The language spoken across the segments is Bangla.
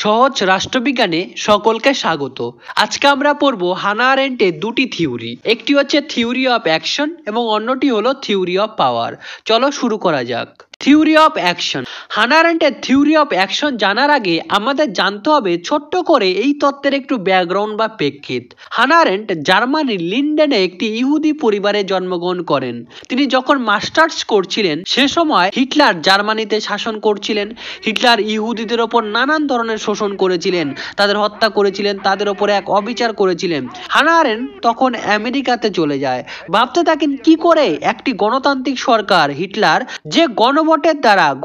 সহজ রাষ্ট্রবিজ্ঞানে সকলকে স্বাগত। আজকে আমরা পড়ব হানা আরেন্টের দুটি থিওরি। একটি হচ্ছে থিওরি অফ অ্যাকশন এবং অন্যটি হলো থিওরি অফ পাওয়ার। চলো শুরু করা যাক। Theory of action. হানা আরেন্টের থিওরি অফ অ্যাকশন জানার আগে আমাদের জানতে হবে ছোট্ট করে এই তত্ত্বের একটু ব্যাকগ্রাউন্ড বা প্রেক্ষিত। হানা আরেন্ট জার্মানির লিন্ডেনে একটি ইহুদি পরিবারে জন্মগ্রহণ করেন। তিনি যখন মাস্টার্স করছিলেন সে সময় হিটলার জার্মানিতে শাসন করছিলেন। হিটলার ইহুদিদের ওপর নানান ধরনের শোষণ করেছিলেন, তাদের হত্যা করেছিলেন, তাদের ওপরে এক অবিচার করেছিলেন। হানা আরেন্ট তখন আমেরিকাতে চলে যায়। ভাবতে থাকেন কি করে একটি গণতান্ত্রিক সরকার হিটলার যে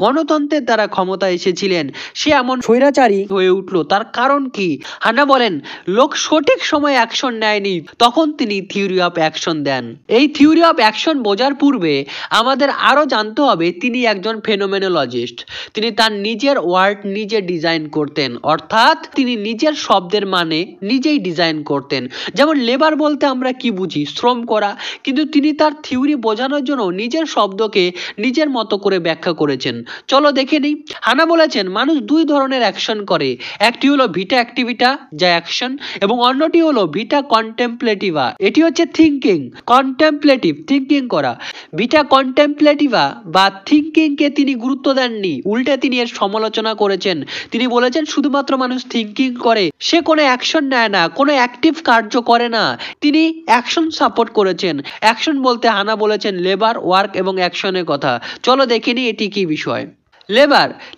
গণতন্ত্রের দ্বারা ক্ষমতা এসেছিলেন সে এমন স্বৈরাচারী হয়ে উঠলো, তার কারণ কি? হানা বলেন লোক সঠিক সময়ে অ্যাকশন নেয়নি, তখন তিনি থিওরি অফ অ্যাকশন দেন। এই থিওরি অফ অ্যাকশন বোঝার পূর্বে আমাদের আরো জানতে হবে তিনি একজন ফেনোমেনোলজিস্ট। তিনি তার নিজের ওয়ার্ড নিজে ডিজাইন করতেন, অর্থাৎ তিনি নিজের শব্দের মানে নিজেই ডিজাইন করতেন। যেমন লেবার বলতে আমরা কি বুঝি? শ্রম করা। কিন্তু তিনি তার থিওরি বোঝানোর জন্য নিজের শব্দকে নিজের মতো করে ব্যাখ্যা করেছেন। চলো দেখে নিই। হানা বলেছেন মানুষ দুই ধরনের অ্যাকশন করে, একটি হলো ভিটা অ্যাক্টিভিটা যা অ্যাকশন এবং অন্যটি হলো ভিটা কন্টেম্পলেটিভা, এটি হচ্ছে থিঙ্কিং। কন্টেম্পলেটিভ থিঙ্কিং করা। ভিটা কন্টেম্পলেটিভা বা থিঙ্কিং কে তিনি গুরুত্ব দেননি, উল্টে তিনি এর সমালোচনা করেছেন। তিনি বলেছেন শুধুমাত্র মানুষ থিঙ্কিং করে, সে কোনো অ্যাকশন নেয় না, কোনো অ্যাক্টিভ কার্য করে না। তিনি অ্যাকশন সাপোর্ট করেছেন। অ্যাকশন বলতে হানা বলেছেন লেবার, ওয়ার্ক এবং অ্যাকশনের কথা। চলো দেখে নিই এটি কি বিষয়।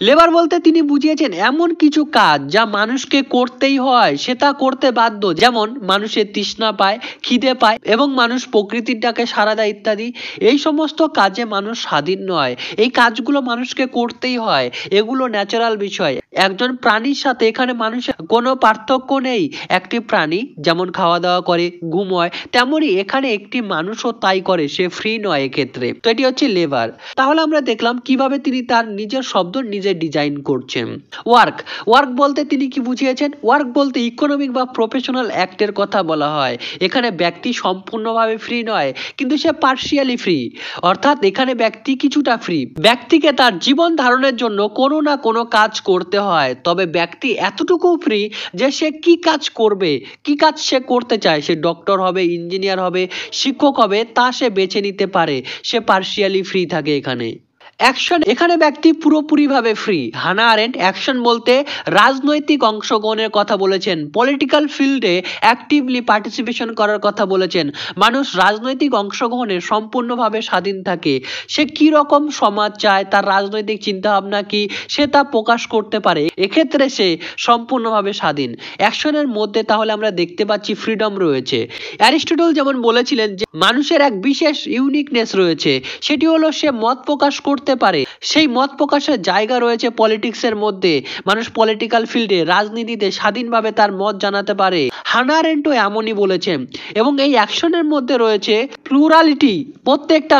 লেবার বলতে তিনি বুঝিয়েছেন এমন কিছু কাজ যা মানুষকে করতেই হয়, সে তা করতে বাধ্য। যেমন মানুষের তৃষ্ণা পায়, খিদে পায় এবং মানুষ প্রকৃতির ডাকে সাড়া দেয় ইত্যাদি। এই সমস্ত কাজে মানুষ স্বাধীন নয়, এই কাজগুলো মানুষকে করতেই হয়, এগুলো ন্যাচারাল বিষয়। একজন প্রাণীর সাথে এখানে মানুষের কোনো পার্থক্য নেই। একটি প্রাণী যেমন খাওয়া দাওয়া করে, ঘুমোয়, তেমনি এখানে একটি মানুষও তাই করে, সে ফ্রি নয় এক্ষেত্রে। তো এটি হচ্ছে লেবার। তাহলে আমরা দেখলাম কিভাবে তিনি তার নিজের শব্দ নিজে ডিজাইন করছেন। ওয়ার্ক বলতে তিনি কি বুঝিয়েছেন? ওয়ার্ক বলতে ইকোনমিক বা প্রফেশনাল অ্যাক্টের কথা বলা হয়। এখানে ব্যক্তি সম্পূর্ণভাবে ফ্রি নয়, কিন্তু সে পার্শিয়ালি ফ্রি, অর্থাৎ এখানে ব্যক্তি কিছুটা ফ্রি। ব্যক্তিকে তার জীবন ধারণের জন্য কোনো না কোনো কাজ করতে হয়, তবে ব্যক্তি এতটুকু ফ্রি যে সে কি কাজ করবে, কি কাজ সে করতে চায়, সে ডক্টর হবে, ইঞ্জিনিয়ার হবে, শিক্ষক হবে, তা সে বেছে নিতে পারে। সে পার্শিয়ালি ফ্রি থাকে এখানে। অ্যাকশন, এখানে ব্যক্তি পুরোপুরিভাবে ফ্রি। হানা আরেন্ট অ্যাকশন বলতে রাজনৈতিক অংশগ্রহণের কথা বলেছেন, পলিটিক্যাল ফিল্ডে অ্যাক্টিভলি পার্টিসিপেশন করার কথা বলেছেন। মানুষ রাজনৈতিক অংশগ্রহণে সম্পূর্ণভাবে স্বাধীন থাকে। সে কি রকম সমাজ চায়, তার রাজনৈতিক চিন্তাভাবনা কি, সে তা প্রকাশ করতে পারে। এক্ষেত্রে সে সম্পূর্ণভাবে স্বাধীন। অ্যাকশনের মধ্যে তাহলে আমরা দেখতে পাচ্ছি ফ্রিডম রয়েছে। অ্যারিস্টটল যেমন বলেছিলেন যে মানুষের এক বিশেষ ইউনিকনেস রয়েছে, সেটি হলো সে মত প্রকাশ করতে পারে। সেই মত প্রকাশের জায়গা রয়েছে পলিটিক্সের মধ্যে। মানুষ পলিটিক্যাল ফিল্ডে, রাজনীতিতে স্বাধীনভাবে তার মত জানাতে পারে। হানা আরেন্টও এমনই বলেছেন। এবং এই অ্যাকশনের মধ্যে রয়েছে প্লুরালিটি, প্রত্যেকটা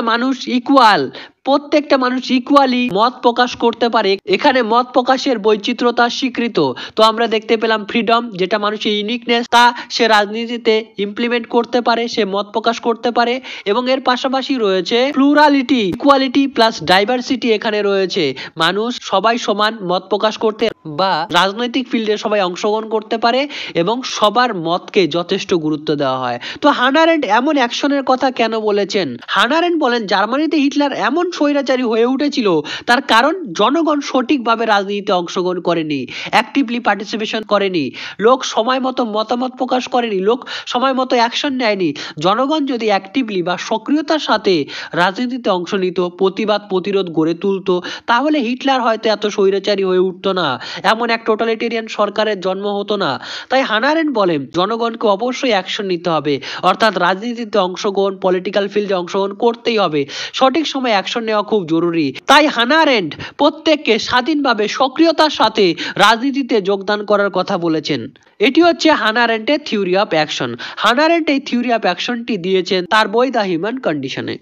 মানুষ ইকুয়ালি মত প্রকাশ করতে পারে। এখানে মত প্রকাশের বৈচিত্র্যতা স্বীকৃত। তো আমরা দেখতে পেলাম ফ্রিডম, যেটা মানুষের ইউনিকনেস, তা সে রাজনীতিতে ইমপ্লিমেন্ট করতে পারে, সে মত প্রকাশ করতে পারে। এবং এর পাশাপাশি রয়েছে প্লুরালিটি, ইকুয়ালিটি প্লাস ডাইভার্সিটি এখানে রয়েছে। মানুষ সবাই সমান মত প্রকাশ করতে বা রাজনৈতিক ফিল্ডে সবাই অংশগ্রহণ করতে পারে এবং সবার মতকে যথেষ্ট গুরুত্ব দেওয়া হয়। তো হানা আরেন্ট এমন অ্যাকশনের কথা কেন বলেছেন? হানা আরেন্ট বলেন জার্মানিতে হিটলার এমন স্বৈরাচারী হয়ে উঠেছিল তার কারণ জনগণ সঠিকভাবে রাজনীতিতে অংশগ্রহণ করেনি, অ্যাক্টিভলি পার্টিসিপেশন করেনি, লোক সময় মতো মতামত প্রকাশ করেনি, লোক সময় মতো অ্যাকশন নেয়নি। জনগণ যদি অ্যাক্টিভলি বা সক্রিয়তার সাথে রাজনীতিতে অংশ নিত, প্রতিরোধ গড়ে তুলতো, তাহলে হিটলার হয়তো এত স্বৈরাচারী হয়ে উঠতো না, এমন এক টোটালিটেরিয়ান সরকারের জন্ম হতো না। তাই হানা আরেন্ট বলেন জনগণকে অবশ্যই অ্যাকশন নিতে হবে, অর্থাৎ রাজনীতিতে অংশগ্রহণ, পলিটিক্যাল ফিল্ডে অংশগ্রহণ করতেই হবে। সঠিক সময় অ্যাকশন নেওয়া খুব জরুরি। তাই হানা আরেন্ট প্রত্যেককে স্বাধীনভাবে সক্রিয়তার সাথে রাজনীতিতে যোগদান করার কথা বলেছেন। এটি হচ্ছে হানা আরেন্টের থিওরি অফ অ্যাকশন। হানা আরেন্ট এই থিওরি অফ অ্যাকশনটি দিয়েছেন তার বই দ্য হিউম্যান কন্ডিশনে।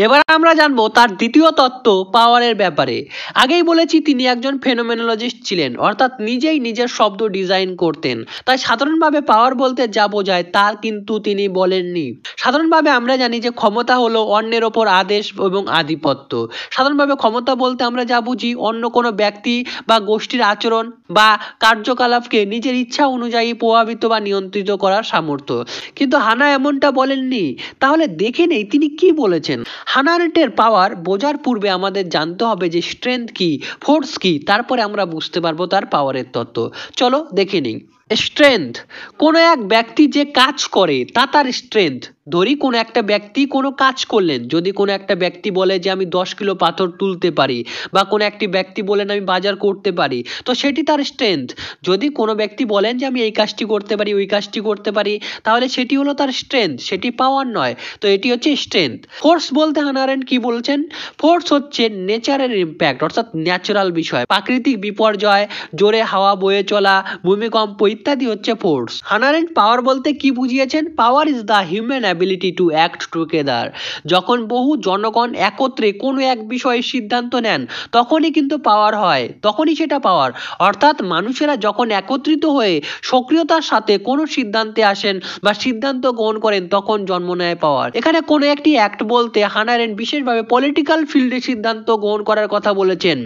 এবার আমরা জানবো তার দ্বিতীয় তত্ত্ব পাওয়ারের ব্যাপারে। আগেই বলেছি তিনি একজন ফেনোমেনোলজিস্ট ছিলেন, অর্থাৎ নিজেই নিজের শব্দ ডিজাইন করতেন। তাই সাধারণভাবে পাওয়ার বলতে যা বোঝায় তা কিন্তু তিনি বলেননি। সাধারণভাবে আমরা জানি যে ক্ষমতা হলো অন্যের ওপর আদেশ এবং আধিপত্য। সাধারণভাবে ক্ষমতা বলতে আমরা যা বুঝি অন্য কোনো ব্যক্তি বা গোষ্ঠীর আচরণ বা কার্যকলাপকে নিজের ইচ্ছা অনুযায়ী প্রভাবিত বা নিয়ন্ত্রিত করার সামর্থ্য। কিন্তু হানা এমনটা বলেননি। তাহলে দেখে নেই তিনি কি বলেছেন। হানা আরেন্টের পাওয়ার বোঝার পূর্বে আমাদের জানতে হবে যে স্ট্রেংথ কি, ফোর্স কি, তারপরে আমরা বুঝতে পারবো তার পাওয়ারের তত্ত্ব। চলো দেখে নিই। স্ট্রেংথ, কোনো এক ব্যক্তি যে কাজ করে তা তার স্ট্রেংথ। ধরি কোনো একটা ব্যক্তি কোনো কাজ করলেন, যদি কোনো একটা ব্যক্তি বলে যে আমি 10 কিলো পাথর তুলতে পারি, বা কোনো একটি ব্যক্তি বলেন আমি বাজার করতে পারি, তো সেটি তার স্ট্রেংথ। যদি কোনো ব্যক্তি বলেন যে আমি এই কাজটি করতে পারি, ওই কাজটি করতে পারি, তাহলে সেটি হলো তার স্ট্রেংথ, সেটি পাওয়ার নয়। তো এটি হচ্ছে স্ট্রেংথ। ফোর্স বলতে হানা আরেন্ট কি বলছেন? ফোর্স হচ্ছে নেচারের ইম্প্যাক্ট, অর্থাৎ ন্যাচারাল বিষয়, প্রাকৃতিক বিপর্যয়, জোরে হাওয়া বয়ে চলা, ভূমিকম্প ইত্যাদি হচ্ছে ফোর্স। হানা আরেন্ট পাওয়ার বলতে কি বুঝিয়েছেন? Power is the human ability to act together. যখন বহু জনগণ একত্রে কোনো এক বিষয়ে সিদ্ধান্ত নেন তখনই কিন্তু পাওয়ার হয়, তখনই সেটা পাওয়ার। অর্থাৎ মানুষেরা যখন একত্রিত হয়ে সক্রিয়তার সাথে কোনো সিদ্ধান্তে আসেন বা সিদ্ধান্ত গ্রহণ করেন তখন জন্ম নেয় পাওয়ার। এখানে কোনো একটি অ্যাক্ট বলতে হানা আরেন্ট বিশেষভাবে পলিটিক্যাল ফিল্ডে সিদ্ধান্ত গ্রহণ করার কথা বলেছেন,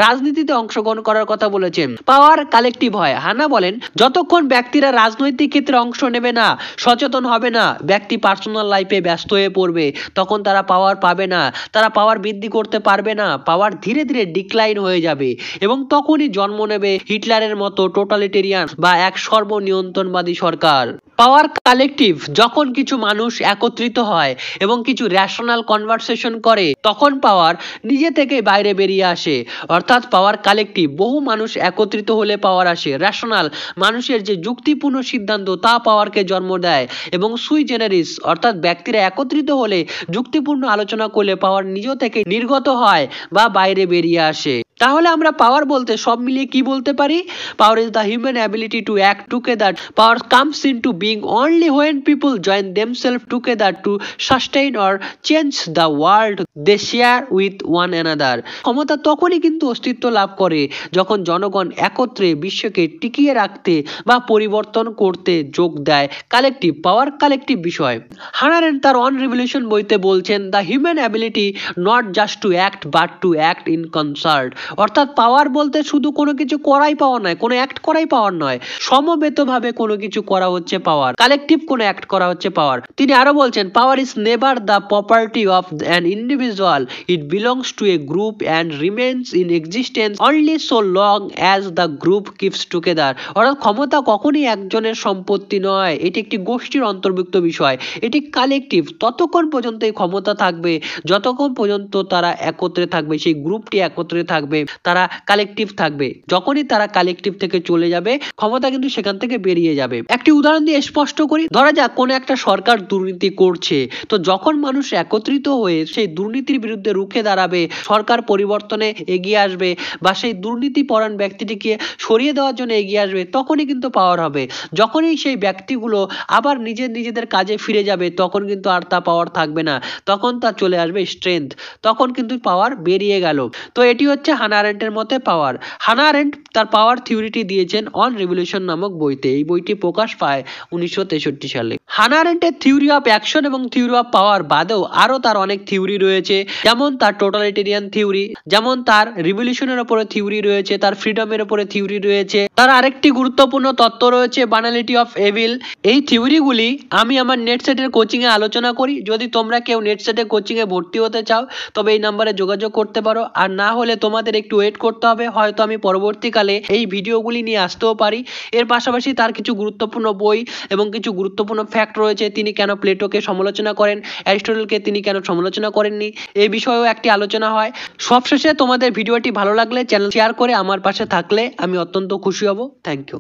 রাজনীতিতে অংশগ্রহণ করার কথা বলেছেন। পাওয়ার কালেকটিভ হয়। হানা বলেন যতক্ষণ ব্যক্তিরা রাজনৈতিক ক্ষেত্রে অংশ নেবে না, সচেতন হবে না, ব্যক্তি পার্সোনাল লাইফে ব্যস্ত হয়ে পড়বে, তখন তারা পাওয়ার পাবে না, তারা পাওয়ার বৃদ্ধি করতে পারবে না, পাওয়ার ধীরে ধীরে ডিক্লাইন হয়ে যাবে এবং তখনই জন্ম নেবে হিটলারের মতো টোটালিটেরিয়ান বা এক সর্বনিয়ন্ত্রণবাদী সরকার। পাওয়ার কালেকটিভ, যখন কিছু মানুষ একত্রিত হয় এবং কিছু রেশনাল কনভারসেশন করে তখন পাওয়ার নিজে থেকে বাইরে বেরিয়ে আসে। অর্থাৎ পাওয়ার কালেকটিভ, বহু মানুষ একত্রিত হলে পাওয়ার আসে। রেশনাল, মানুষের যে যুক্তিপূর্ণ সিদ্ধান্ত তা পাওয়ারকে জন্ম দেয়। এবং সুই জেনারিস, অর্থাৎ ব্যক্তিরা একত্রিত হলে যুক্তিপূর্ণ আলোচনা করলে পাওয়ার নিজ থেকে নির্গত হয় বা বাইরে বেরিয়ে আসে। তাহলে আমরা পাওয়ার বলতে সব মিলিয়ে কি বলতে পারি? Power is the human ability to act together. Power comes into being only when people join themselves together to sustain or change the world they share with one another. ক্ষমতা তখনই কিন্তু অস্তিত্ব লাভ করে যখন জনগণ একত্রে বিশ্বকে টিকিয়ে রাখতে বা পরিবর্তন করতে যোগ দেয়। কালেকটিভ পাওয়ার, কালেকটিভ বিষয়। হানা আরেন্ট তার অন রিভলিউশন বইতে বলছেন the human ability not just to act but to act in concert. অর্থাৎ পাওয়ার বলতে শুধু কোনো কিছু করাই পাওয়ার নয়, কোনো অ্যাক্ট করাই পাওয়ার নয়, সমবেতভাবে কোনো কিছু করা হচ্ছে পাওয়ার, কালেকটিভ কোনো অ্যাক্ট করা হচ্ছে পাওয়ার। তিনি আরো বলছেন power is never the property of an individual, it belongs to A group and remains in existence only so long as the group keeps together. অর্থাৎ ক্ষমতা কখনই একজনের সম্পত্তি নয়, এটি একটি গোষ্ঠীর অন্তর্ভুক্ত বিষয়, এটি কালেকটিভ। ততক্ষণ পর্যন্ত এই ক্ষমতা থাকবে যতক্ষণ পর্যন্ত তারা একত্রে থাকবে, সেই গ্রুপটি একত্রে থাকবে, তারা কালেকটিভ থাকবে। যখনই তারা কালেকটিভ থেকে চলে যাবে ক্ষমতা কিন্তু সেখান থেকে বেরিয়ে যাবে। একটি উদাহরণ দিয়ে স্পষ্ট করি, ধরা যাক কোনো একটা সরকার দুর্নীতি করছে, তো যখন মানুষ একত্রিত হয়ে সেই দুর্নীতির বিরুদ্ধে রুখে দাঁড়াবে, সরকার পরিবর্তনে এগিয়ে আসবে বা সেই দুর্নীতিপরায়ণ ব্যক্তিটিকে সরিয়ে দেওয়ার জন্য এগিয়ে আসবে, তখনই কিন্তু পাওয়ার হবে। যখনই সেই ব্যক্তিগুলো আবার নিজেদের কাজে ফিরে যাবে তখন কিন্তু আর তা পাওয়ার থাকবে না, তখন তা চলে আসবে স্ট্রেংথ, তখন কিন্তু পাওয়ার বেরিয়ে গেল। তো এটি হচ্ছে হানা আরেন্টের মতে পাওয়ার। হানা আরেন্ট তার পাওয়ার থিওরিটি দিয়েছেন অন রিভলিউশন নামক বইতে। এই বইটি প্রকাশ পায় 1963 সালে। হানা আরেন্টের থিওরি অফ অ্যাকশন এবং থিওরি অফ পাওয়ার বাদেও আরো তার অনেক থিওরি রয়েছে, যেমন তার টোটালিটেরিয়ান থিওরি, যেমন তার রিভলিউশনের উপরে থিওরি রয়েছে, তার ফ্রিডমের উপরে থিওরি রয়েছে। তার আরেকটি গুরুত্বপূর্ণ তত্ত্ব রয়েছে বানালিটি অফ এভিল। এই থিওরিগুলি আমি আমার নেটসেটের কোচিং এ আলোচনা করি। যদি তোমরা কেউ নেটসেটের কোচিং এ ভর্তি হতে চাও তবে এই নাম্বারে যোগাযোগ করতে পারো, আর না হলে তোমাদের একটু ওয়েট করতে হবে, হয়তো আমি পরবর্তীকালে এই ভিডিওগুলি নিয়ে আসতেও পারি। এর পাশাপাশি তার কিছু গুরুত্বপূর্ণ বই এবং কিছু গুরুত্বপূর্ণ ফ্যাক্ট রয়েছে, তিনি কেন প্লেটোকে সমালোচনা করেন, অ্যারিস্টটলকে তিনি কেন সমালোচনা করেননি, এই বিষয়েও একটি আলোচনা হয়। সবশেষে তোমাদের ভিডিওটি ভালো লাগলে চ্যানেল শেয়ার করে আমার পাশে থাকলে আমি অত্যন্ত খুশি হব। Thank you.